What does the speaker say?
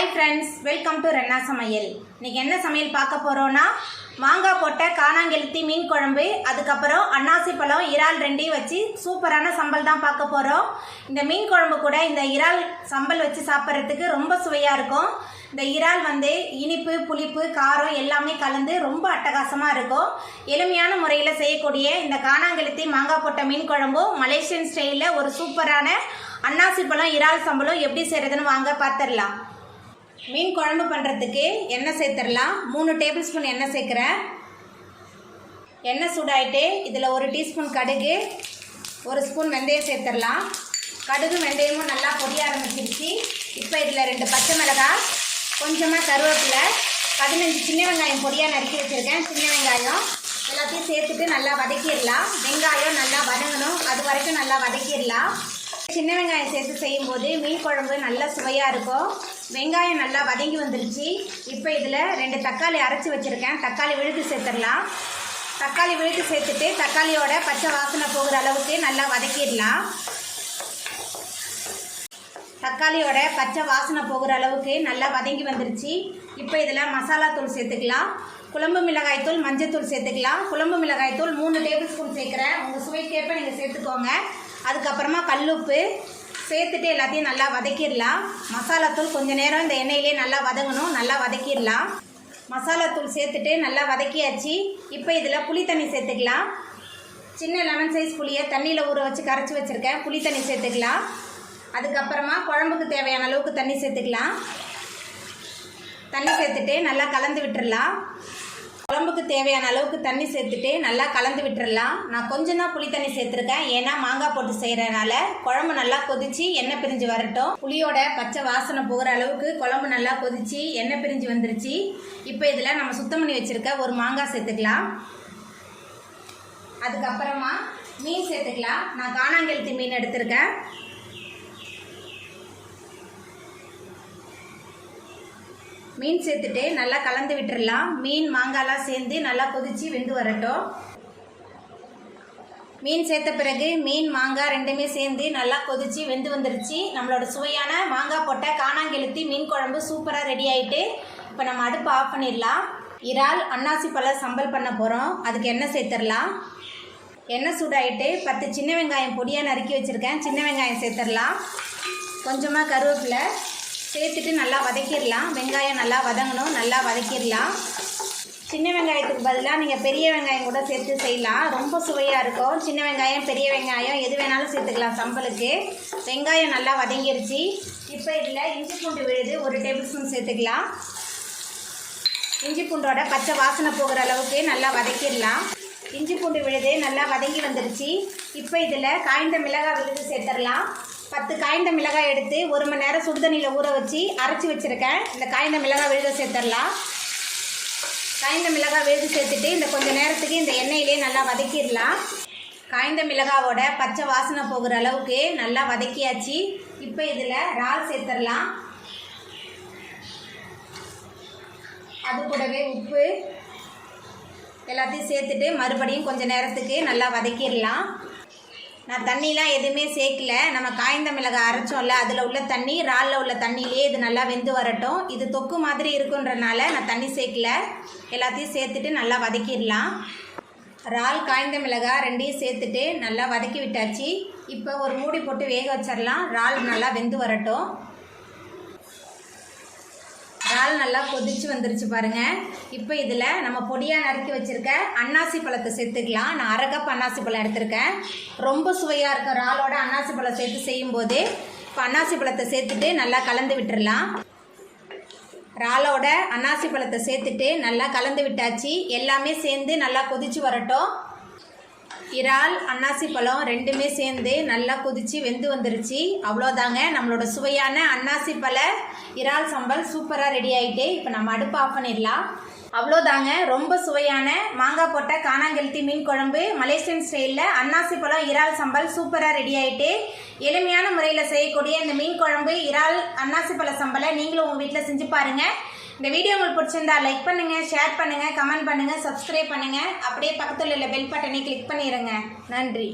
Hi friends welcome to रेन्ना समयल इनके என்ன சமையல் பார்க்க போறோம்னா மாங்காய் போட்ட காணாங்கெளுத்தி மீன் குழம்பு அதுக்கப்புறம் அன்னாசி பழம் இறால் ரெண்டையும் வச்சு சூப்பரான சம்பல் தான் பார்க்க போறோம். இந்த மீன் குழம்பு கூட இந்த இறால் சம்பல் வச்சு சாப்பிட்றதுக்கு ரொம்ப சுவையா இருக்கும். இந்த இறால் இனிப்பு புளிப்பு காரம் எல்லாமே கலந்து ரொம்ப அட்டகாசமாக இருக்கும். எளிமையான முறையில் செய்யக்கூடிய இந்த காணாங்கெளுத்தி மாங்காய் போட்ட மீன் குழம்பும் மலேசியன் ஸ்டைலில் ஒரு சூப்பரான அன்னாசி பழம் இறால் சம்பலும் எப்படி செய்கிறதுன்னு வாங்க பார்த்துடலாம். மீன் குழம்பு பண்ணுறதுக்கு எண்ணெய் சேர்த்துடலாம். 3 டேபிள் ஸ்பூன் எண்ணெய் சேர்க்குறேன். எண்ணெய் சூடாயிட்டு இதில் 1 டீஸ்பூன் கடுகு 1 ஸ்பூன் வெந்தயம் சேர்த்துடலாம். கடுகு வெந்தயமும் நல்லா பொரிய ஆரம்பிச்சிருச்சு. இப்போ இதில் 2 பச்சை மிளகாய் கொஞ்சமாக கருவேப்பிலை 15 சின்ன வெங்காயம் பொடியாக நறுக்கி வச்சுருக்கேன். சின்ன வெங்காயம் எல்லாத்தையும் சேர்த்துட்டு நல்லா வதக்கிடலாம். வெங்காயம் நல்லா வதங்கணும், அது வரைக்கும் நல்லா வதக்கிடலாம். சின்ன வெங்காயம் சேர்த்து செய்யும்போது மீன் குழம்பு நல்லா சுவையாக இருக்கும். வெங்காயம் நல்லா வதங்கி வந்துருச்சு. இப்போ இதில் 2 தக்காளி அரைச்சி வச்சுருக்கேன். தக்காளி விழுத்து சேர்த்துடலாம். தக்காளி விழுத்து சேர்த்துட்டு தக்காளியோட பச்சை வாசனை போகிற அளவுக்கு நல்லா வதக்கிடலாம். தக்காளியோட பச்சை வாசனை போகிற அளவுக்கு நல்லா வதங்கி வந்துருச்சு. இப்போ இதில் மசாலா தூள் சேர்த்துக்கலாம். குழம்பு மிளகாய் தூள் மஞ்சள் தூள் சேர்த்துக்கலாம். குழம்பு மிளகாய் தூள் 3 டேபிள் ஸ்பூன் சேர்க்குறேன். உங்கள் சுவைக்கேற்ப நீங்கள் சேர்த்துக்கோங்க. அதுக்கப்புறமா கல்லுப்பு சேர்த்துட்டு எல்லாத்தையும் நல்லா வதக்கிடலாம். மசாலா தூள் கொஞ்சம் நேரம் இந்த எண்ணெயிலே நல்லா வதங்கணும், நல்லா வதக்கிடலாம். மசாலா தூள் சேர்த்துட்டு நல்லா வதக்கியாச்சு. இப்போ இதில் புளி தண்ணி சேர்த்துக்கலாம். சின்ன லெமன் சைஸ் புளியை தண்ணியில் ஊற வச்சு கரைச்சி வச்சுருக்கேன். புளி தண்ணி சேர்த்துக்கலாம். அதுக்கப்புறமா குழம்புக்கு தேவையான அளவுக்கு தண்ணி சேர்த்துக்கலாம். தண்ணி சேர்த்துட்டு நல்லா கலந்து விட்டுடலாம். குழம்புக்கு தேவையான அளவுக்கு தண்ணி சேர்த்துட்டு நல்லா கலந்து விட்டுடலாம். நான் கொஞ்சம் தான் புளி தண்ணி சேர்த்துருக்கேன், ஏன்னா மாங்காய் போட்டு செய்கிறனால குழம்பு நல்லா கொதிச்சு எண்ணெய் பிரிஞ்சு வரட்டும். புளியோட பச்சை வாசனை போகிற அளவுக்கு குழம்பு நல்லா கொதிச்சு எண்ணெய் பிரிஞ்சு வந்துருச்சு. இப்போ இதில் நம்ம சுத்தம் பண்ணி வச்சுருக்க ஒரு மாங்காய் சேர்த்துக்கலாம். அதுக்கப்புறமா மீன் சேர்த்துக்கலாம். நான் காணாங்கெளுத்தி மீன் எடுத்திருக்கேன். மீன் சேர்த்துட்டு நல்லா கலந்து விட்டுடலாம். மீன் மாங்காய்லாம் சேர்ந்து நல்லா கொதிச்சு வெந்து வரட்டும். மீன் சேர்த்த பிறகு மீன் மாங்காய் ரெண்டுமே சேர்ந்து நல்லா கொதிச்சு வெந்து வந்துருச்சு. நம்மளோட சுவையான மாங்காய் போட்ட காணாங்கெளுத்தி மீன் குழம்பு சூப்பராக ரெடி ஆகிட்டு இப்போ நம்ம அடுப்பு ஆஃப் பண்ணிடலாம். இறால் அன்னாசி பழ சம்பல் பண்ண போகிறோம். அதுக்கு எண்ணெய் சேர்த்துடலாம். எண்ணெய் சூடாகிட்டு 10 சின்ன வெங்காயம் பொடியாக நறுக்கி வச்சுருக்கேன். சின்ன வெங்காயம் சேர்த்துடலாம். கொஞ்சமாக கருவேப்பிலை சேர்த்துட்டு நல்லா வதக்கிடலாம். வெங்காயம் நல்லா வதங்கணும், நல்லா வதக்கிடலாம். சின்ன வெங்காயத்துக்கு பதிலாக நீங்கள் பெரிய வெங்காயம் கூட சேர்த்து செய்யலாம், ரொம்ப சுவையாக இருக்கும். சின்ன வெங்காயம் பெரிய வெங்காயம் எது வேணாலும் சேர்த்துக்கலாம் சம்பலுக்கு. வெங்காயம் நல்லா வதங்கிருச்சு. இப்போ இதில் இஞ்சி பூண்டு விழுது 1 டேபிள் ஸ்பூன் சேர்த்துக்கலாம். இஞ்சி பூண்டோட பச்சை வாசனை போகிற அளவுக்கு நல்லா வதக்கிடலாம். இஞ்சி பூண்டு விழுது நல்லா வதங்கி வந்துருச்சு. இப்போ இதில் காய்ந்த மிளகாய் விழுது சேர்த்துடலாம். 10 காய்ந்த மிளகாய் எடுத்து 1 மணி நேரம் சுடுதண்ணியில் ஊற வச்சு அரைச்சி வச்சுருக்கேன். இந்த காய்ந்த மிளகாய் விழுத சேர்த்துடலாம். காய்ந்த மிளகாய் விழுது சேர்த்துட்டு இந்த கொஞ்சம் நேரத்துக்கு இந்த எண்ணெயிலே நல்லா வதக்கிடலாம். காய்ந்த மிளகாவோட பச்சை வாசனை போகிற அளவுக்கு நல்லா வதக்கியாச்சு. இப்போ இதில் இறால் சேர்த்துடலாம். அது கூடவே உப்பு எல்லாத்தையும் சேர்த்துட்டு மறுபடியும் கொஞ்சம் நேரத்துக்கு நல்லா வதக்கிடலாம். நான் தண்ணிலாம் எதுவுமே சேர்க்கல. நம்ம காய்ந்த மிளகாய் அரைச்சோம்ல, அதில் உள்ள தண்ணி இறாலில் உள்ள தண்ணியிலே இது நல்லா வெந்து வரட்டும். இது தொக்கு மாதிரி இருக்குன்றனால நான் தண்ணி சேர்க்கல. எல்லாத்தையும் சேர்த்துட்டு நல்லா வதக்கிடலாம். இறால் காய்ந்த மிளகாய் ரெண்டையும் சேர்த்துட்டு நல்லா வதக்கி விட்டாச்சு. இப்போ ஒரு மூடி போட்டு வேக வச்சிடலாம். இறால் நல்லா வெந்து வரட்டும். இறால் நல்லா கொதிச்சு வந்துருச்சு பாருங்கள். இப்போ இதில் நம்ம பொடியாக நறுக்கி வச்சுருக்க அன்னாசி பழத்தை சேர்த்துக்கலாம். நான் 1/2 கப் அன்னாசி பழம் எடுத்திருக்கேன். ரொம்ப சுவையாக இருக்கும் இறாலோட அன்னாசி பழம் சேர்த்து செய்யும்போது. இப்போ அன்னாசி பழத்தை சேர்த்துட்டு நல்லா கலந்து விட்டுடலாம். இறாலோட அன்னாசி பழத்தை சேர்த்துட்டு நல்லா கலந்து விட்டாச்சு. எல்லாமே சேர்ந்து நல்லா கொதிச்சு வரட்டும். இறால் அன்னாசி பழம் ரெண்டுமே சேர்ந்து நல்லா கொதிச்சு வெந்து வந்துருச்சு. அவ்வளோதாங்க, நம்மளோட சுவையான அன்னாசி பழ இறால் சம்பல் சூப்பராக ரெடி ஆகிட்டு இப்போ நம்ம அடுப்பு ஆஃப் பண்ணிடலாம். அவ்வளோதாங்க, ரொம்ப சுவையான மாங்காய் போட்ட காணாங்கெளுத்தி மீன் குழம்பு மலேசியன் ஸ்டைலில் அன்னாசி பழம் இறால் சம்பல் சூப்பராக ரெடி ஆகிட்டு. எளிமையான முறையில் செய்யக்கூடிய இந்த மீன் குழம்பு இறால் அன்னாசி பழ சம்பலை நீங்களும் உங்கள் வீட்டில் செஞ்சு பாருங்கள். இந்த வீடியோ உங்களுக்கு பிடிச்சிருந்தா லைக் பண்ணுங்கள், ஷேர் பண்ணுங்கள், கமெண்ட் பண்ணுங்கள், சப்ஸ்கிரைப் பண்ணுங்கள். அப்படியே பக்கத்தில் உள்ள பெல் பட்டனை கிளிக் பண்ணிடுங்க. நன்றி.